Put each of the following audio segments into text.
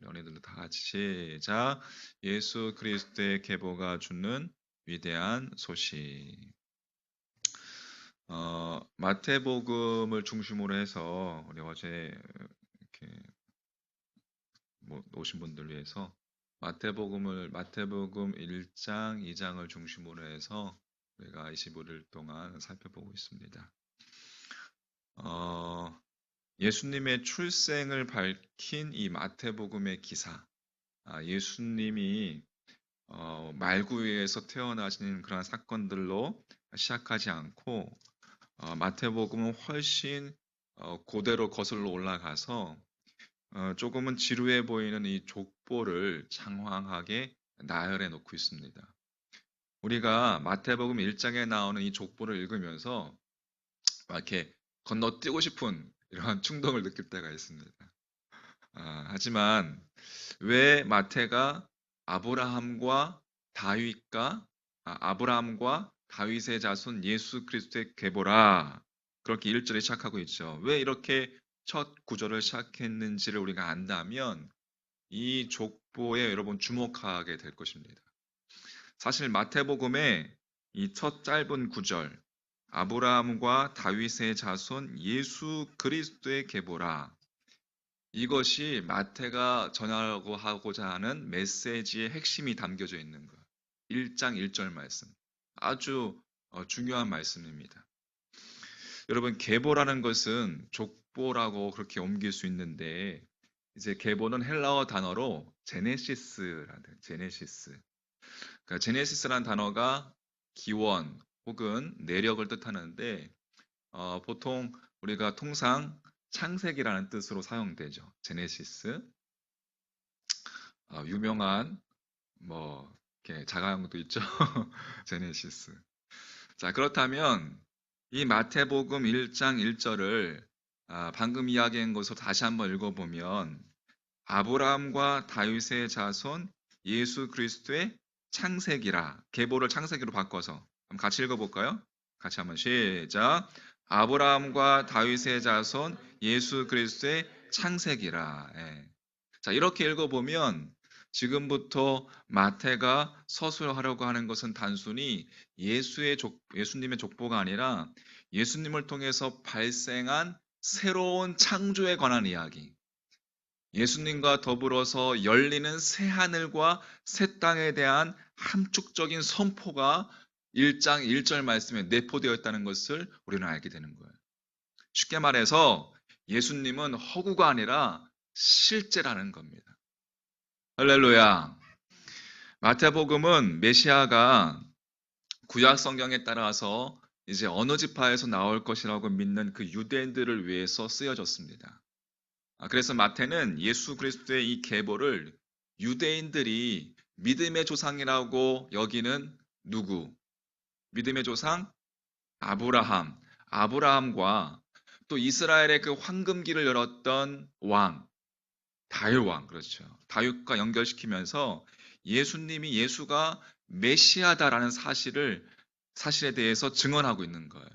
연예인들도 다 같이 시작. 예수 그리스도의 계보가 주는 위대한 소식. 마태복음을 중심으로 해서 우리 어제 이렇게 오신 분들 위해서 마태복음 1장, 2장을 중심으로 해서 우리가 25일 동안 살펴보고 있습니다. 어, 예수님의 출생을 밝힌 이 마태복음의 기사, 예수님이 말구에서 태어나시는 그런 사건들로 시작하지 않고 마태복음은 훨씬 고대로 거슬러 올라가서 조금은 지루해 보이는 이 족보를 장황하게 나열해 놓고 있습니다. 우리가 마태복음 1장에 나오는 이 족보를 읽으면서 막 이렇게 건너뛰고 싶은 이러한 충동을 느낄 때가 있습니다. 하지만 왜 마태가 아브라함과 다윗과 아브라함과 다윗의 자손 예수 그리스도의 계보라 그렇게 1절에 시작하고 있죠. 왜 이렇게 첫 구절을 시작했는지를 우리가 안다면 이 족보에 여러분 주목하게 될 것입니다. 사실 마태복음의 이 첫 짧은 구절 아브라함과 다윗의 자손 예수 그리스도의 계보라 이것이 마태가 전하려고 하고자 하는 메시지의 핵심이 담겨져 있는 것. 1장 1절 말씀. 아주 중요한 말씀입니다. 여러분, 계보라는 것은 족보라고 그렇게 옮길 수 있는데, 이제 계보는 헬라어 단어로 제네시스. 그러니까 제네시스라는 단어가 기원 혹은 내력을 뜻하는데, 보통 우리가 통상 창세기라는 뜻으로 사용되죠. 제네시스. 유명한 뭐 이렇게 자가용도 있죠. 제네시스. 자, 그렇다면 이 마태복음 1장 1절을 방금 이야기한 것으로 다시 한번 읽어보면 아브라함과 다윗의 자손 예수 그리스도의 창세기라 계보를 창세기로 바꿔서 한번 같이 읽어볼까요? 같이 한번 시작. 아브라함과 다윗의 자손 예수 그리스도의 창세기라. 예. 자, 이렇게 읽어보면 지금부터 마태가 서술하려고 하는 것은 단순히 예수님의 족보가 아니라 예수님을 통해서 발생한 새로운 창조에 관한 이야기, 예수님과 더불어서 열리는 새 하늘과 새 땅에 대한 함축적인 선포가 1장 1절 말씀에 내포되어 있다는 것을 우리는 알게 되는 거예요. 쉽게 말해서 예수님은 허구가 아니라 실제라는 겁니다. 할렐루야. 마태복음은 메시아가 구약 성경에 따라서 이제 어느 지파에서 나올 것이라고 믿는 그 유대인들을 위해서 쓰여졌습니다. 그래서 마태는 예수 그리스도의 이 계보를 유대인들이 믿음의 조상이라고 여기는 누구? 믿음의 조상 아브라함. 아브라함과 또 이스라엘의 그 황금기를 열었던 왕, 다윗 왕, 그렇죠. 다윗과 연결시키면서 예수가 메시아다라는 사실에 대해서 증언하고 있는 거예요.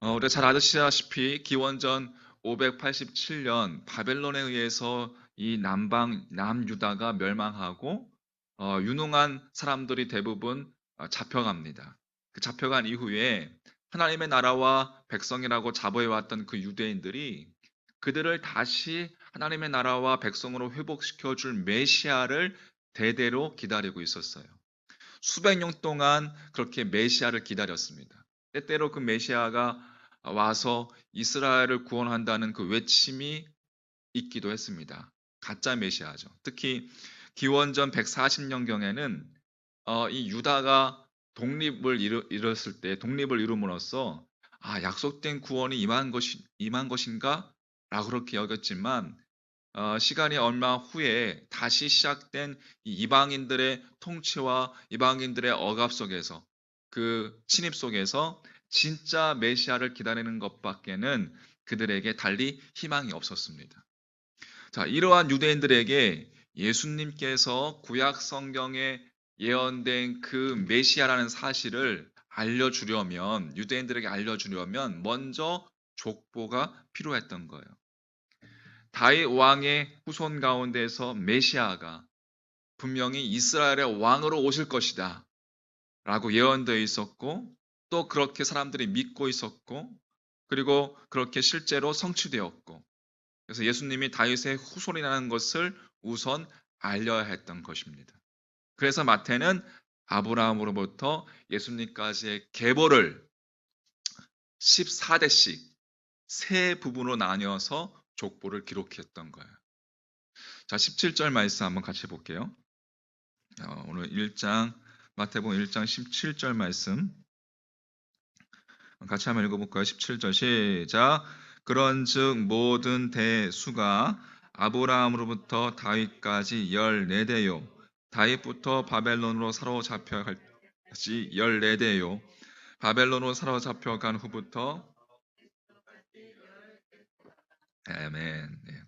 우리가 잘 아시다시피 기원전 587년 바벨론에 의해서 이 남유다가 멸망하고 유능한 사람들이 대부분 잡혀갑니다. 그 잡혀간 이후에 하나님의 나라와 백성이라고 자부해왔던 그 유대인들이 그들을 다시 하나님의 나라와 백성으로 회복시켜줄 메시아를 대대로 기다리고 있었어요. 수백 년 동안 그렇게 메시아를 기다렸습니다. 때때로 그 메시아가 와서 이스라엘을 구원한다는 그 외침이 있기도 했습니다. 가짜 메시아죠. 특히 기원전 140년경에는 이 유다가 독립을 이룸으로써 약속된 구원이 임한 것인가? 라고 그렇게 여겼지만 시간이 얼마 후에 다시 시작된 이 이방인들의 통치와 이방인들의 억압 속에서 그 침입 속에서 진짜 메시아를 기다리는 것밖에는 그들에게 달리 희망이 없었습니다. 자, 이러한 유대인들에게 예수님께서 구약 성경에 예언된 그 메시아라는 사실을 유대인들에게 알려주려면 먼저 족보가 필요했던 거예요. 다윗 왕의 후손 가운데서 메시아가 분명히 이스라엘의 왕으로 오실 것이다 라고 예언되어 있었고, 또 그렇게 사람들이 믿고 있었고, 그리고 그렇게 실제로 성취되었고, 그래서 예수님이 다윗의 후손이라는 것을 우선 알려야 했던 것입니다. 그래서 마태는 아브라함으로부터 예수님까지의 계보를 14대씩 세 부분으로 나뉘어서 족보를 기록했던 거예요. 자, 17절 말씀 한번 같이 볼게요. 오늘 1장, 마태복음 1장 17절 말씀 같이 한번 읽어볼까요? 17절 시작. 그런즉 모든 대수가 아브라함으로부터 다윗까지 14대요. 다윗부터 바벨론으로 사로잡혀갈지 14대요. 바벨론으로 사로잡혀간 후부터 아멘. 네.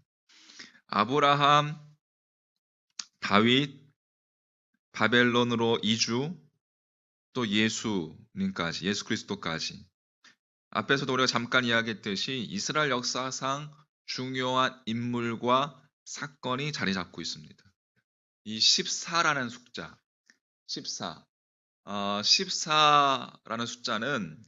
아브라함, 다윗, 바벨론으로 이주, 또 예수님까지, 예수 그리스도까지. 앞에서도 우리가 잠깐 이야기했듯이 이스라엘 역사상 중요한 인물과 사건이 자리 잡고 있습니다. 이 14라는 숫자, 14. 14라는 숫자는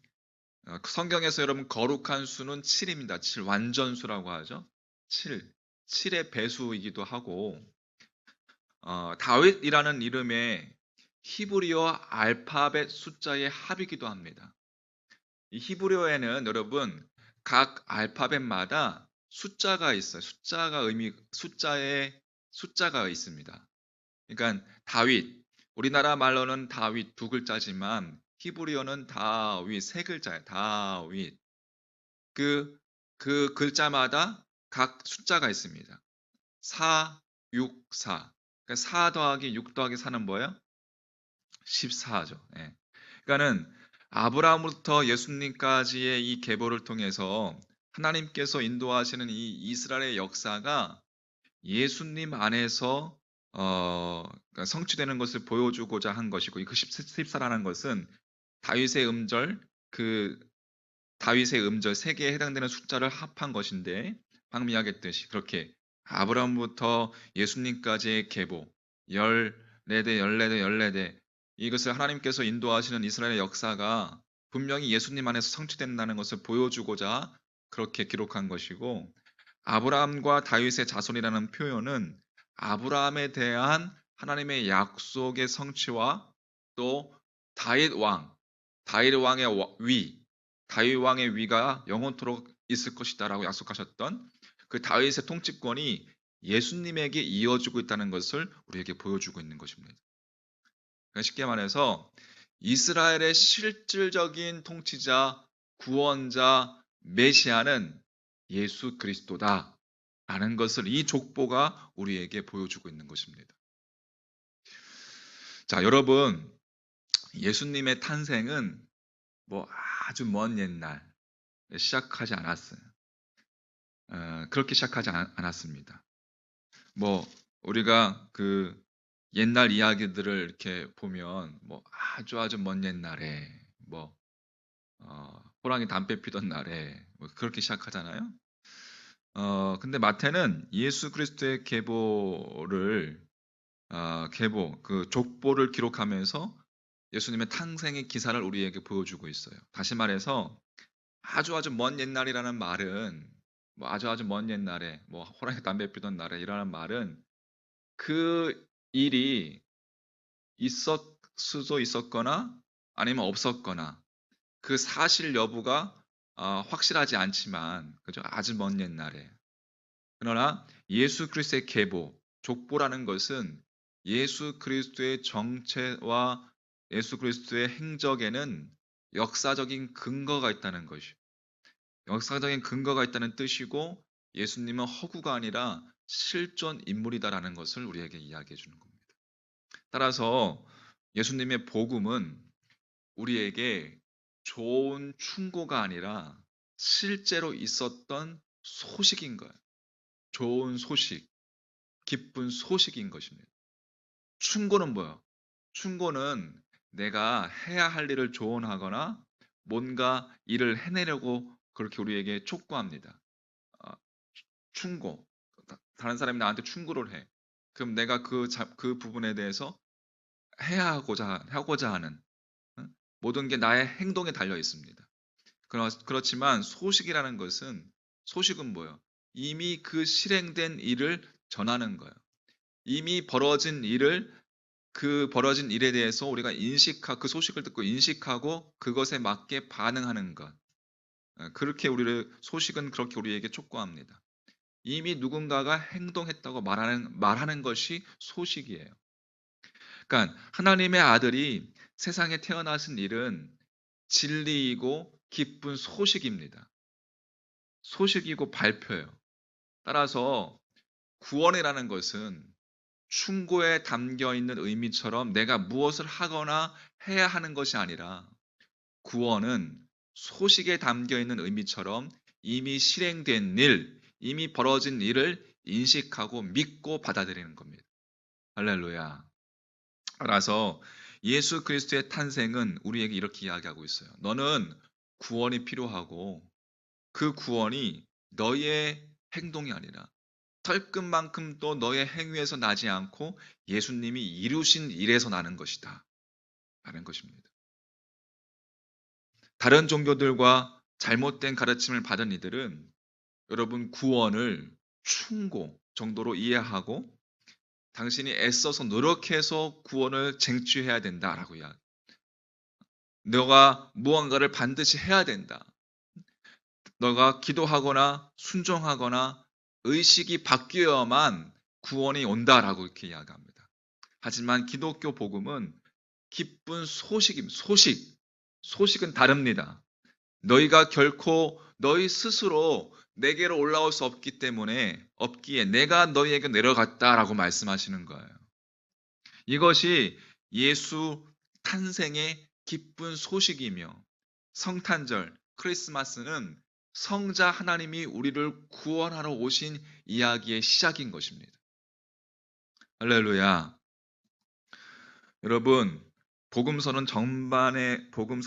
성경에서 여러분 거룩한 수는 7입니다. 7, 완전수라고 하죠. 7, 7의 배수이기도 하고, 다윗이라는 이름의 히브리어 알파벳 숫자의 합이기도 합니다. 이 히브리어에는 여러분 각 알파벳마다 숫자가 있어요. 숫자에 숫자가 있습니다. 그러니까 다윗, 우리나라 말로는 다윗 두 글자지만 히브리어는 다윗 세 글자예요. 다윗. 그 글자마다 각 숫자가 있습니다. 4, 6, 4. 그러니까 4 더하기 6 더하기 4는 뭐예요? 14죠. 예. 그러니까는 아브라함부터 예수님까지의 이 계보를 통해서 하나님께서 인도하시는 이 이스라엘의 역사가 예수님 안에서 그러니까 성취되는 것을 보여주고자 한 것이고, 그 14라는 것은 다윗의 음절, 그 다윗의 음절 세 개에 해당되는 숫자를 합한 것인데, 방금 이야기했듯이 그렇게 아브라함부터 예수님까지의 계보 14대, 14대, 14대, 이것을 하나님께서 인도하시는 이스라엘의 역사가 분명히 예수님 안에서 성취된다는 것을 보여주고자 그렇게 기록한 것이고, 아브라함과 다윗의 자손이라는 표현은 아브라함에 대한 하나님의 약속의 성취와 또 다윗 왕, 다윗 왕의 위, 다윗 왕의 위가 영원토록 있을 것이다라고 약속하셨던 그 다윗의 통치권이 예수님에게 이어지고 있다는 것을 우리에게 보여주고 있는 것입니다. 그러니까 쉽게 말해서 이스라엘의 실질적인 통치자, 구원자, 메시아는 예수 그리스도다 라는 것을 이 족보가 우리에게 보여주고 있는 것입니다. 자, 여러분, 예수님의 탄생은 뭐 아주 먼 옛날 시작하지 않았어요. 그렇게 시작하지 않았습니다. 뭐 우리가 그 옛날 이야기들을 이렇게 보면 뭐 아주 먼 옛날에 뭐 호랑이 담배 피던 날에 뭐 그렇게 시작하잖아요. 근데 마태는 예수 그리스도의 계보, 그 족보를 기록하면서 예수님의 탄생의 기사를 우리에게 보여주고 있어요. 다시 말해서 아주 먼 옛날이라는 말은 뭐 아주 먼 옛날에 뭐 호랑이 담배 피던 날에 이라는 말은 그 일이 있었 수도 있었거나 아니면 없었거나 그 사실 여부가 확실하지 않지만, 그죠? 아주 먼 옛날에. 그러나 예수 그리스도의 계보, 족보라는 것은 예수 그리스도의 정체와 예수 그리스도의 행적에는 역사적인 근거가 있다는 것이, 역사적인 근거가 있다는 뜻이고, 예수님은 허구가 아니라 실존 인물이다라는 것을 우리에게 이야기해 주는 겁니다. 따라서 예수님의 복음은 우리에게 좋은 충고가 아니라 실제로 있었던 소식인 거예요. 좋은 소식, 기쁜 소식인 것입니다. 충고는 뭐예요? 충고는 내가 해야 할 일을 조언하거나 뭔가 일을 해내려고 그렇게 우리에게 촉구합니다. 어, 충고. 다른 사람이 나한테 충고를 해. 그럼 내가 그 부분에 대해서 하고자 하는, 응? 모든 게 나의 행동에 달려 있습니다. 그렇지만 소식은 뭐예요? 이미 그 실행된 일을 전하는 거예요. 이미 벌어진 일에 대해서 우리가 그 소식을 듣고 인식하고 그것에 맞게 반응하는 것. 소식은 그렇게 우리에게 촉구합니다. 이미 누군가가 행동했다고 말하는 것이 소식이에요. 그러니까 하나님의 아들이 세상에 태어나신 일은 진리이고 기쁜 소식입니다. 소식이고 발표예요. 따라서 구원이라는 것은 충고에 담겨 있는 의미처럼 내가 무엇을 하거나 해야 하는 것이 아니라, 구원은 소식에 담겨 있는 의미처럼 이미 실행된 일, 이미 벌어진 일을 인식하고 믿고 받아들이는 겁니다. 할렐루야. 따라서 예수 그리스도의 탄생은 우리에게 이렇게 이야기하고 있어요. 너는 구원이 필요하고 그 구원이 너의 행동이 아니라 털끝만큼도 너의 행위에서 나지 않고 예수님이 이루신 일에서 나는 것이다 라는 것입니다. 다른 종교들과 잘못된 가르침을 받은 이들은 여러분 구원을 충고 정도로 이해하고 당신이 애써서 노력해서 구원을 쟁취해야 된다라고 이야기. 너가 무언가를 반드시 해야 된다. 너가 기도하거나 순종하거나 의식이 바뀌어야만 구원이 온다라고 이렇게 이야기합니다. 하지만 기독교 복음은 기쁜 소식입니다. 소식은 다릅니다. 너희가 결코 너희 스스로 내게로 올라올 수 없기에 내가 너희에게 내려갔다라고 말씀하시는 거예요. 이것이 예수 탄생의 기쁜 소식이며, 성탄절, 크리스마스는 성자 하나님이 우리를 구원하러 오신 이야기의 시작인 것입니다. 할렐루야. 여러분, 복음서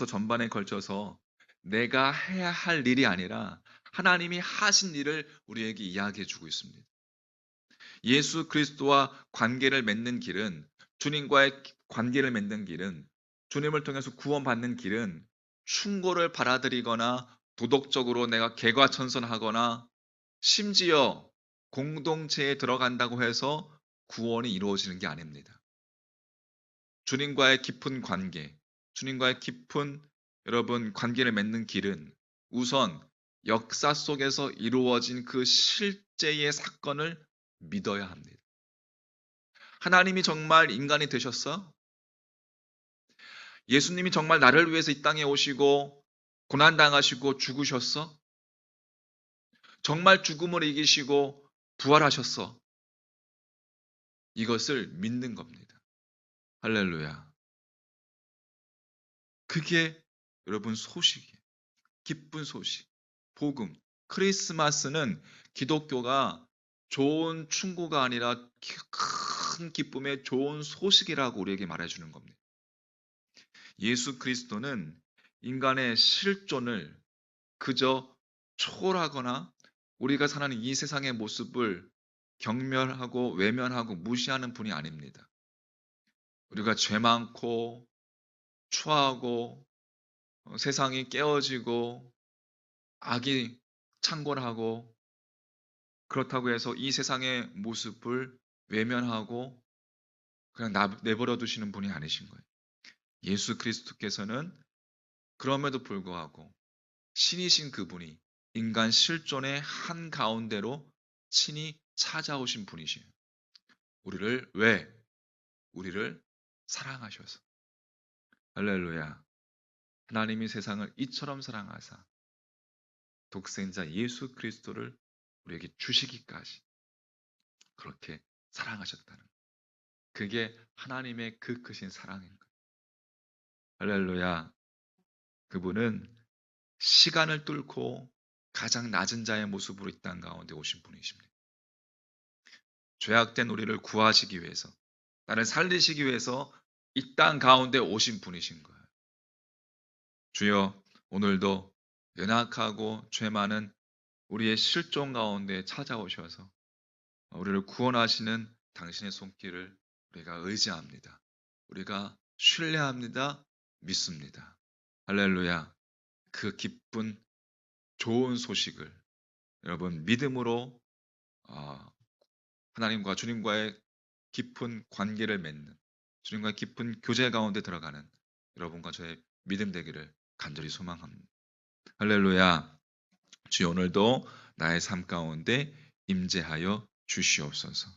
전반에 걸쳐서 내가 해야 할 일이 아니라 하나님이 하신 일을 우리에게 이야기해 주고 있습니다. 예수 그리스도와 주님과의 관계를 맺는 길은, 주님을 통해서 구원받는 길은 충고를 받아들이거나 도덕적으로 내가 개과천선하거나 심지어 공동체에 들어간다고 해서 구원이 이루어지는 게 아닙니다. 주님과의 깊은 관계, 주님과의 깊은 관계를 맺는 길은 우선 역사 속에서 이루어진 그 실제의 사건을 믿어야 합니다. 하나님이 정말 인간이 되셨어? 예수님이 정말 나를 위해서 이 땅에 오시고 고난당하시고 죽으셨어? 정말 죽음을 이기시고 부활하셨어? 이것을 믿는 겁니다. 할렐루야. 그게 여러분 소식이에요. 기쁜 소식. 복음. 크리스마스는 기독교가 좋은 충고가 아니라 큰 기쁨의 좋은 소식이라고 우리에게 말해주는 겁니다. 예수 그리스도는 인간의 실존을 그저 초월하거나 우리가 사는 이 세상의 모습을 경멸하고 외면하고 무시하는 분이 아닙니다. 우리가 죄 많고 추하고 세상이 깨어지고 악이 창궐하고, 그렇다고 해서 이 세상의 모습을 외면하고 그냥 내버려 두시는 분이 아니신 거예요. 예수 그리스도께서는 그럼에도 불구하고 신이신 그분이 인간 실존의 한 가운데로 친히 찾아오신 분이시에요. 우리를 사랑하셔서. 할렐루야. 하나님이 세상을 이처럼 사랑하사 독생자 예수 그리스도를 우리에게 주시기까지 그렇게 사랑하셨다는 거예요. 그게 하나님의 그 크신 사랑인 거예요. 할렐루야. 그분은 시간을 뚫고 가장 낮은 자의 모습으로 이 땅 가운데 오신 분이십니다. 죄악된 우리를 구하시기 위해서, 나를 살리시기 위해서 이 땅 가운데 오신 분이신 거예요. 주여, 오늘도 연약하고 죄 많은 우리의 실존 가운데 찾아오셔서 우리를 구원하시는 당신의 손길을 우리가 의지합니다. 우리가 신뢰합니다. 믿습니다. 할렐루야. 그 기쁜 좋은 소식을 여러분 믿음으로 어, 하나님과 주님과의 깊은 관계를 맺는 주님과의 깊은 교제 가운데 들어가는 여러분과 저의 믿음 되기를 간절히 소망합니다. 할렐루야. 주여 오늘도 나의 삶 가운데 임재하여 주시옵소서.